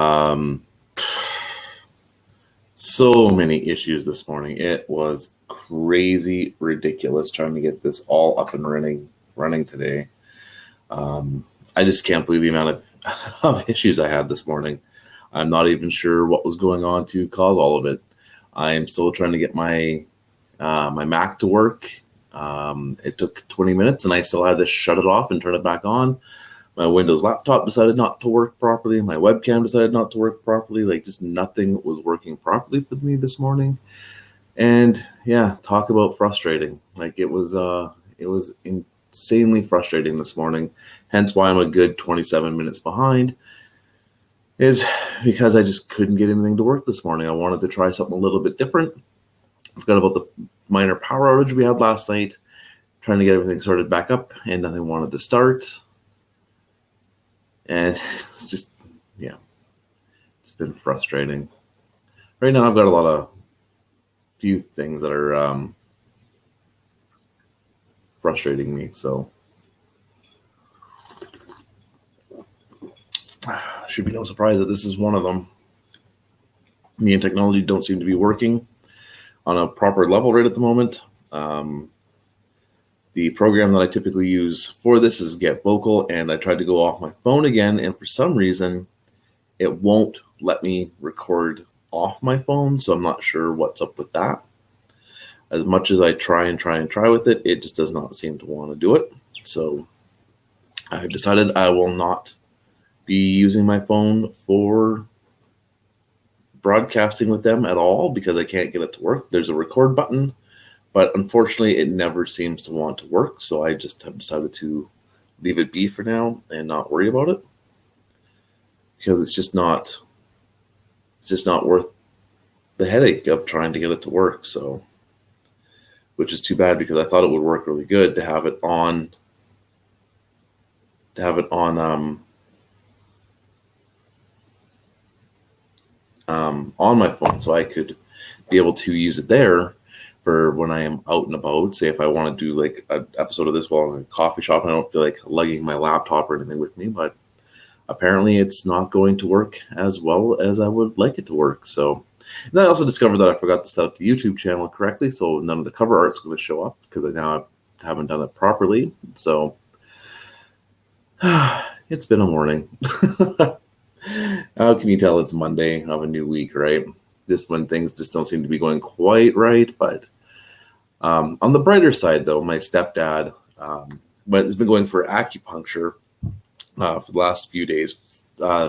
Um, so many issues this morning. It was crazy, ridiculous trying to get this all up and running today. I just can't believe the amount of issues I had this morning. I'm not even sure what was going on to cause all of it. I am still trying to get my Mac to work. It took 20 minutes, and I still had to shut it off and turn it back on. My Windows laptop decided not to work properly. My webcam decided not to work properly. Like, just nothing was working properly for me this morning. And yeah, talk about frustrating. Like, it was insanely frustrating this morning. Hence why I'm a good 27 minutes behind, is because I just couldn't get anything to work this morning. I wanted to try something a little bit different. I forgot about the minor power outage we had last night, trying to get everything started back up, and nothing wanted to start. And it's just, yeah, it's been frustrating. Right now, I've got few things that are frustrating me. So, should be no surprise that this is one of them. Me and technology don't seem to be working on a proper level right at the moment. The program that I typically use for this is Get Vocal, and I tried to go off my phone again, and for some reason, it won't let me record off my phone, so I'm not sure what's up with that. As much as I try with it, it just does not seem to want to do it. So I've decided I will not be using my phone for broadcasting with them at all because I can't get it to work. There's a record button, but unfortunately it never seems to want to work. So I just have decided to leave it be for now and not worry about it, because it's just not worth the headache of trying to get it to work. So, which is too bad, because I thought it would work really good to have it on on my phone, so I could be able to use it there for when I am out and about. Say if I want to do like an episode of this while I'm in a coffee shop, and I don't feel like lugging my laptop or anything with me, but apparently it's not going to work as well as I would like it to work. So, and I also discovered that I forgot to set up the YouTube channel correctly, so none of the cover art's going to show up because I now haven't done it properly. So it's been a morning. How can you tell it's Monday of a new week, right? Just when things just don't seem to be going quite right. But on the brighter side, though, my stepdad has been going for acupuncture for the last few days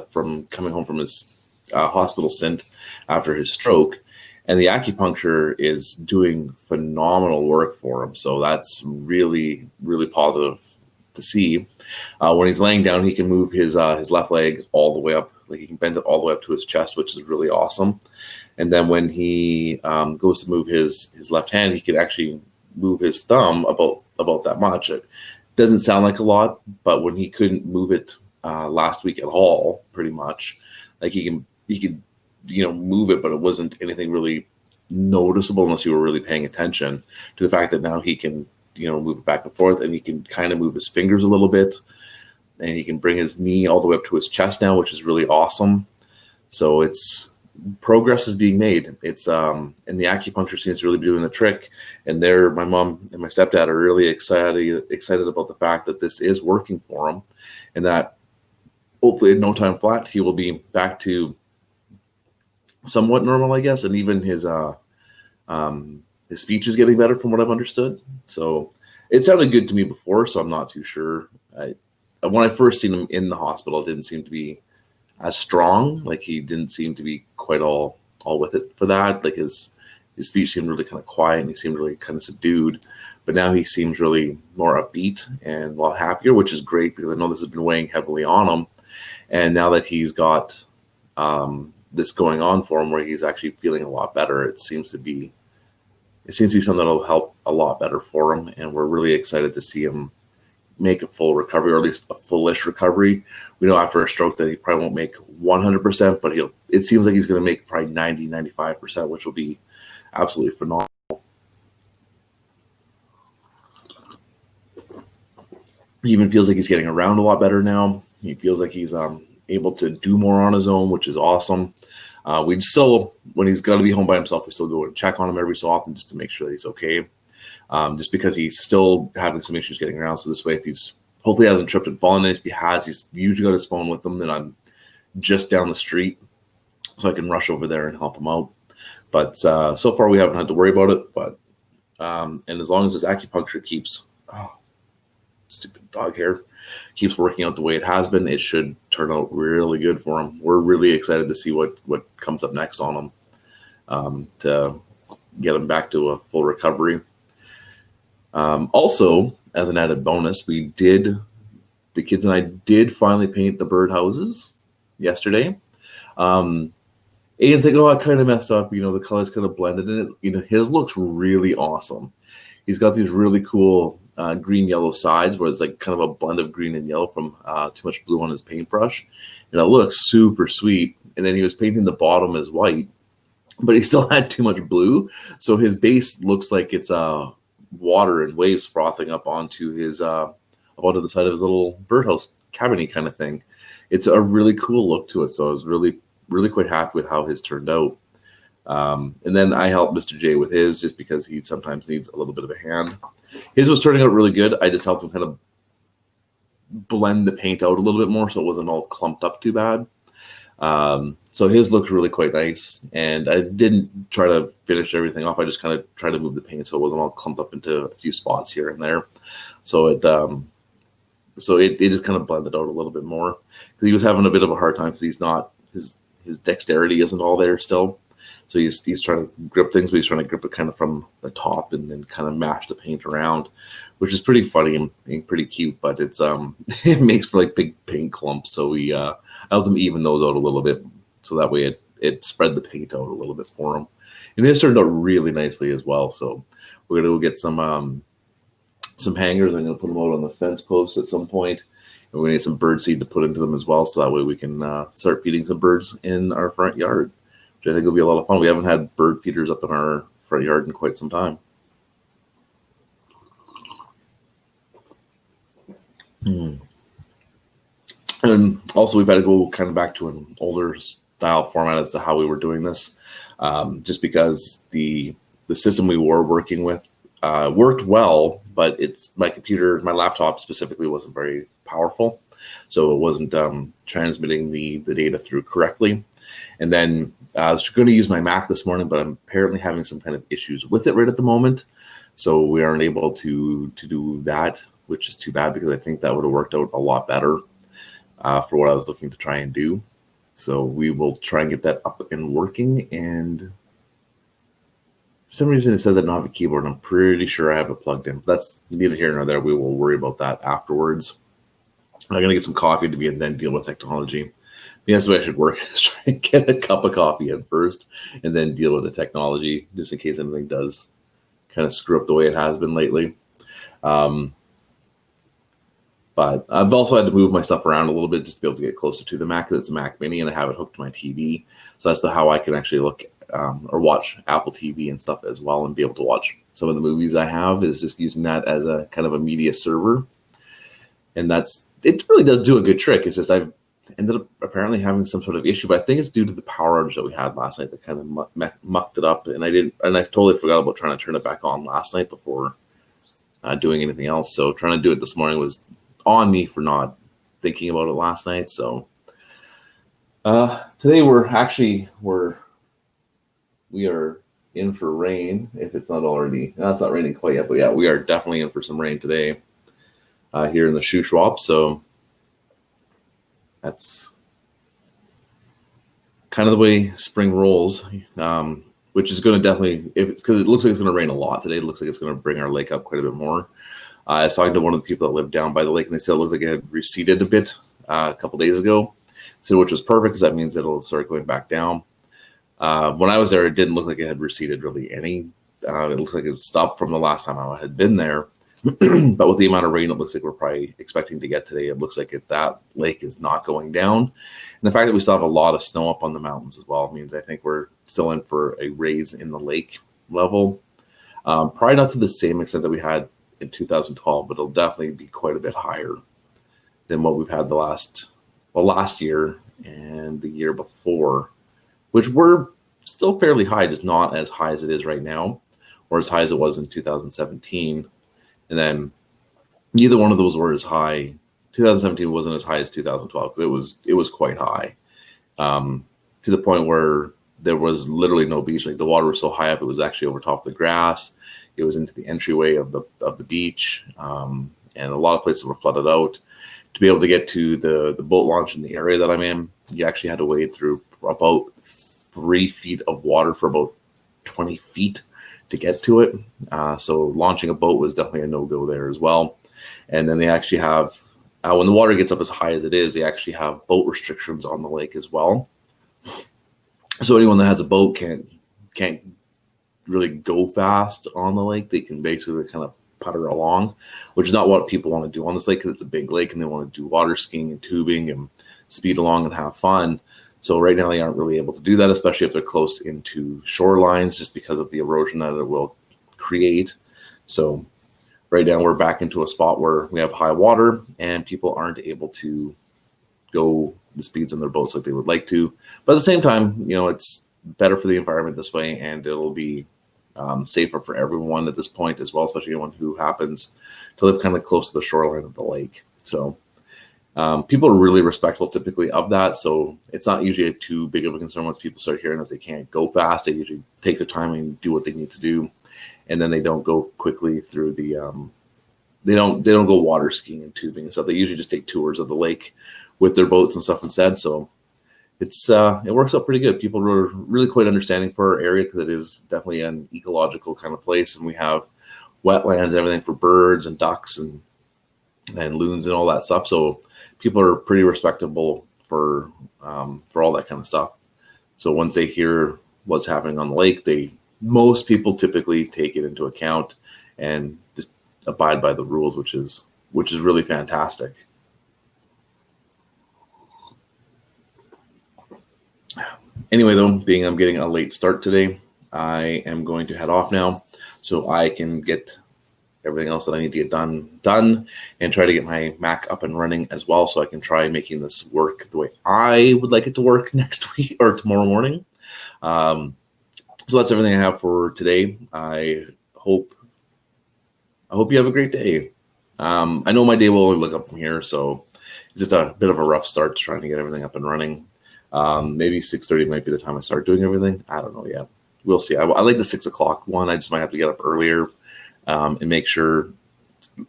from coming home from his hospital stint after his stroke. And the acupuncture is doing phenomenal work for him. So that's really, really positive to see. When he's laying down, he can move his left leg all the way up. Like, he can bend it all the way up to his chest, which is really awesome. And then when he goes to move his left hand, he can actually move his thumb about that much. It doesn't sound like a lot, but when he couldn't move it last week at all, pretty much, like he could move it, but it wasn't anything really noticeable unless you were really paying attention to the fact that now he can move it back and forth, and he can kind of move his fingers a little bit, and he can bring his knee all the way up to his chest now, which is really awesome. So progress is being made. It's and the acupuncture seems to really be doing the trick. And my mom and my stepdad are really excited about the fact that this is working for him, and that hopefully in no time flat he will be back to somewhat normal, I guess, and even his speech is getting better from what I've understood. So it sounded good to me before, so I'm not too sure. When I first seen him in the hospital, it didn't seem to be as strong. Like, he didn't seem to be quite all with it for that. Like, his speech seemed really kind of quiet, and he seemed really kind of subdued. But now he seems really more upbeat and a lot happier, which is great, because I know this has been weighing heavily on him. And now that he's got this going on for him, where he's actually feeling a lot better, it seems to be something that'll help a lot better for him. And we're really excited to see him make a full recovery, or at least a fullish recovery. We know after a stroke that he probably won't make 100%, but it seems like he's going to make probably 90-95%, which will be absolutely phenomenal. He even feels like he's getting around a lot better now. He feels like he's able to do more on his own, which is awesome. We'd still, when he's got to be home by himself, we still go and check on him every so often just to make sure that he's okay. Just because he's still having some issues getting around. So this way, if he's hopefully hasn't tripped and fallen, and if he has, he's usually got his phone with him, and I'm just down the street, so I can rush over there and help him out. But so far, we haven't had to worry about it. But and as long as his acupuncture keeps, stupid dog hair, keeps working out the way it has been, it should turn out really good for him. We're really excited to see what comes up next on him, to get him back to a full recovery. Also, as an added bonus, the kids and I did finally paint the birdhouses yesterday. Aiden's like, oh, I kind of messed up. The colors kind of blended in it. His looks really awesome. He's got these really cool green-yellow sides where it's like kind of a blend of green and yellow from too much blue on his paintbrush. And it looks super sweet. And then he was painting the bottom as white, but he still had too much blue. So his base looks like it's water and waves frothing up onto onto the side of his little birdhouse cabiny kind of thing. It's a really cool look to it. So I was really quite happy with how his turned out. And then I helped Mr. J with his just because he sometimes needs a little bit of a hand. His was turning out really good. I just helped him kind of blend the paint out a little bit more so it wasn't all clumped up too bad. So his looked really quite nice. And I didn't try to finish everything off. I just kind of tried to move the paint so it wasn't all clumped up into a few spots here and there. So it just kind of blended out a little bit more. Because he was having a bit of a hard time because his dexterity isn't all there still. So he's trying to grip things, but he's trying to grip it kind of from the top and then kind of mash the paint around, which is pretty funny and pretty cute, but it's it makes for like big paint clumps. So we I helped him even those out a little bit, so that way it spread the paint out a little bit for him. And it turned out really nicely as well. So we're gonna go get some hangers. I'm gonna put them out on the fence posts at some point. And we need some bird seed to put into them as well, so that way we can start feeding some birds in our front yard, which I think will be a lot of fun. We haven't had bird feeders up in our front yard in quite some time. And also, we've had to go kind of back to an older style format as to how we were doing this, just because the system we were working with worked well, but my laptop specifically wasn't very powerful, so it wasn't transmitting the data through correctly. And then I was going to use my Mac this morning, but I'm apparently having some kind of issues with it right at the moment, so we aren't able to do that, which is too bad because I think that would have worked out a lot better for what I was looking to try and do. So we will try and get that up and working. And for some reason, it says I don't have a keyboard. I'm pretty sure I have it plugged in. But that's neither here nor there. We will worry about that afterwards. I'm going to get some coffee to be and then deal with technology. That's the way I should work, is try and get a cup of coffee in first and then deal with the technology, just in case anything does kind of screw up the way it has been lately. But I've also had to move my stuff around a little bit just to be able to get closer to the Mac, because it's a Mac Mini and I have it hooked to my TV. So that's how I can actually look or watch Apple TV and stuff as well, and be able to watch some of the movies I have, is just using that as a kind of a media server. And it really does do a good trick. It's just I've ended up apparently having some sort of issue, but I think it's due to the power outage that we had last night that kind of mucked it up. And I totally forgot about trying to turn it back on last night before doing anything else. So trying to do it this morning was on me for not thinking about it last night. So today we are in for rain, if it's not already. No, it's not raining quite yet, but yeah, we are definitely in for some rain today here in the Shuswap. So that's kind of the way spring rolls, which is going to definitely, because it looks like it's going to rain a lot today. It looks like it's going to bring our lake up quite a bit more. I was talking to one of the people that live down by the lake, and they said it looks like it had receded a bit a couple days ago, so which was perfect because that means it'll start going back down. When I was there, it didn't look like it had receded really any. It looks like it stopped from the last time I had been there. But with the amount of rain it looks like we're probably expecting to get today, it looks like that lake is not going down. And the fact that we still have a lot of snow up on the mountains as well means I think we're still in for a raise in the lake level. Probably not to the same extent that we had in 2012, but it'll definitely be quite a bit higher than what we've had the last well, last year and the year before, which were still fairly high, just not as high as it is right now, or as high as it was in 2017. And then neither one of those were as high. 2017 wasn't as high as 2012 because it was quite high, to the point where there was literally no beach. Like the water was so high up, it was actually over top of the grass. It was into the entryway of the beach, and a lot of places were flooded out. To be able to get to the boat launch in the area that I'm in, you actually had to wade through about 3 feet of water for about 20 feet to get to it. So launching a boat was definitely a no-go there as well. And then they actually have, when the water gets up as high as it is, they actually have boat restrictions on the lake as well. So anyone that has a boat can't really go fast on the lake. They can basically kind of putter along, which is not what people want to do on this lake because it's a big lake and they want to do water skiing and tubing and speed along and have fun. So right now they aren't really able to do that, especially if they're close into shorelines, just because of the erosion that it will create. So right now we're back into a spot where we have high water and people aren't able to go the speeds on their boats like they would like to. But at the same time, you know, it's better for the environment this way, and it'll be safer for everyone at this point as well, especially anyone who happens to live kind of close to the shoreline of the lake. So people are really respectful typically of that. So it's not usually too big of a concern once people start hearing that they can't go fast. They usually take their time and do what they need to do. And then they don't go quickly through the, they don't go water skiing and tubing and stuff. They usually just take tours of the lake with their boats and stuff instead. So it's it works out pretty good. People are really quite understanding for our area because it is definitely an ecological kind of place, and we have wetlands and everything for birds and ducks and loons and all that stuff. So people are pretty respectable for all that kind of stuff. So once they hear what's happening on the lake, most people typically take it into account and just abide by the rules, which is really fantastic. Anyway, though, being I'm getting a late start today, I am going to head off now so I can get everything else that I need to get done and try to get my Mac up and running as well, so I can try making this work the way I would like it to work next week or tomorrow morning. So that's everything I have for today. I hope you have a great day. I know my day will only look up from here, so it's just a bit of a rough start to trying to get everything up and running. Maybe 6:30 might be the time I start doing everything. I don't know yet. We'll see. I like the 6 o'clock one. I just might have to get up earlier and make sure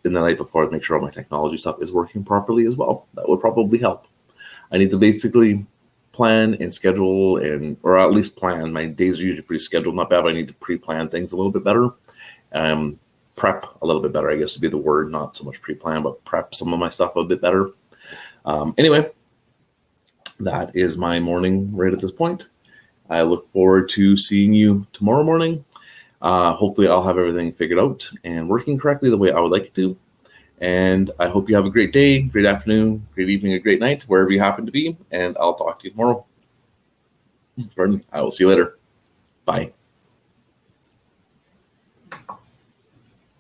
in the night before, make sure all my technology stuff is working properly as well. That would probably help. I need to basically plan and schedule or at least plan. My days are usually pretty scheduled, not bad, but I need to pre-plan things a little bit better. Prep a little bit better, I guess would be the word, not so much pre-plan, but prep some of my stuff a bit better. Anyway, that is my morning right at this point. I look forward to seeing you tomorrow morning. Hopefully I'll have everything figured out and working correctly the way I would like it to. And I hope you have a great day, great afternoon, great evening, a great night, wherever you happen to be. And I'll talk to you tomorrow. Pardon me. I will see you later. Bye.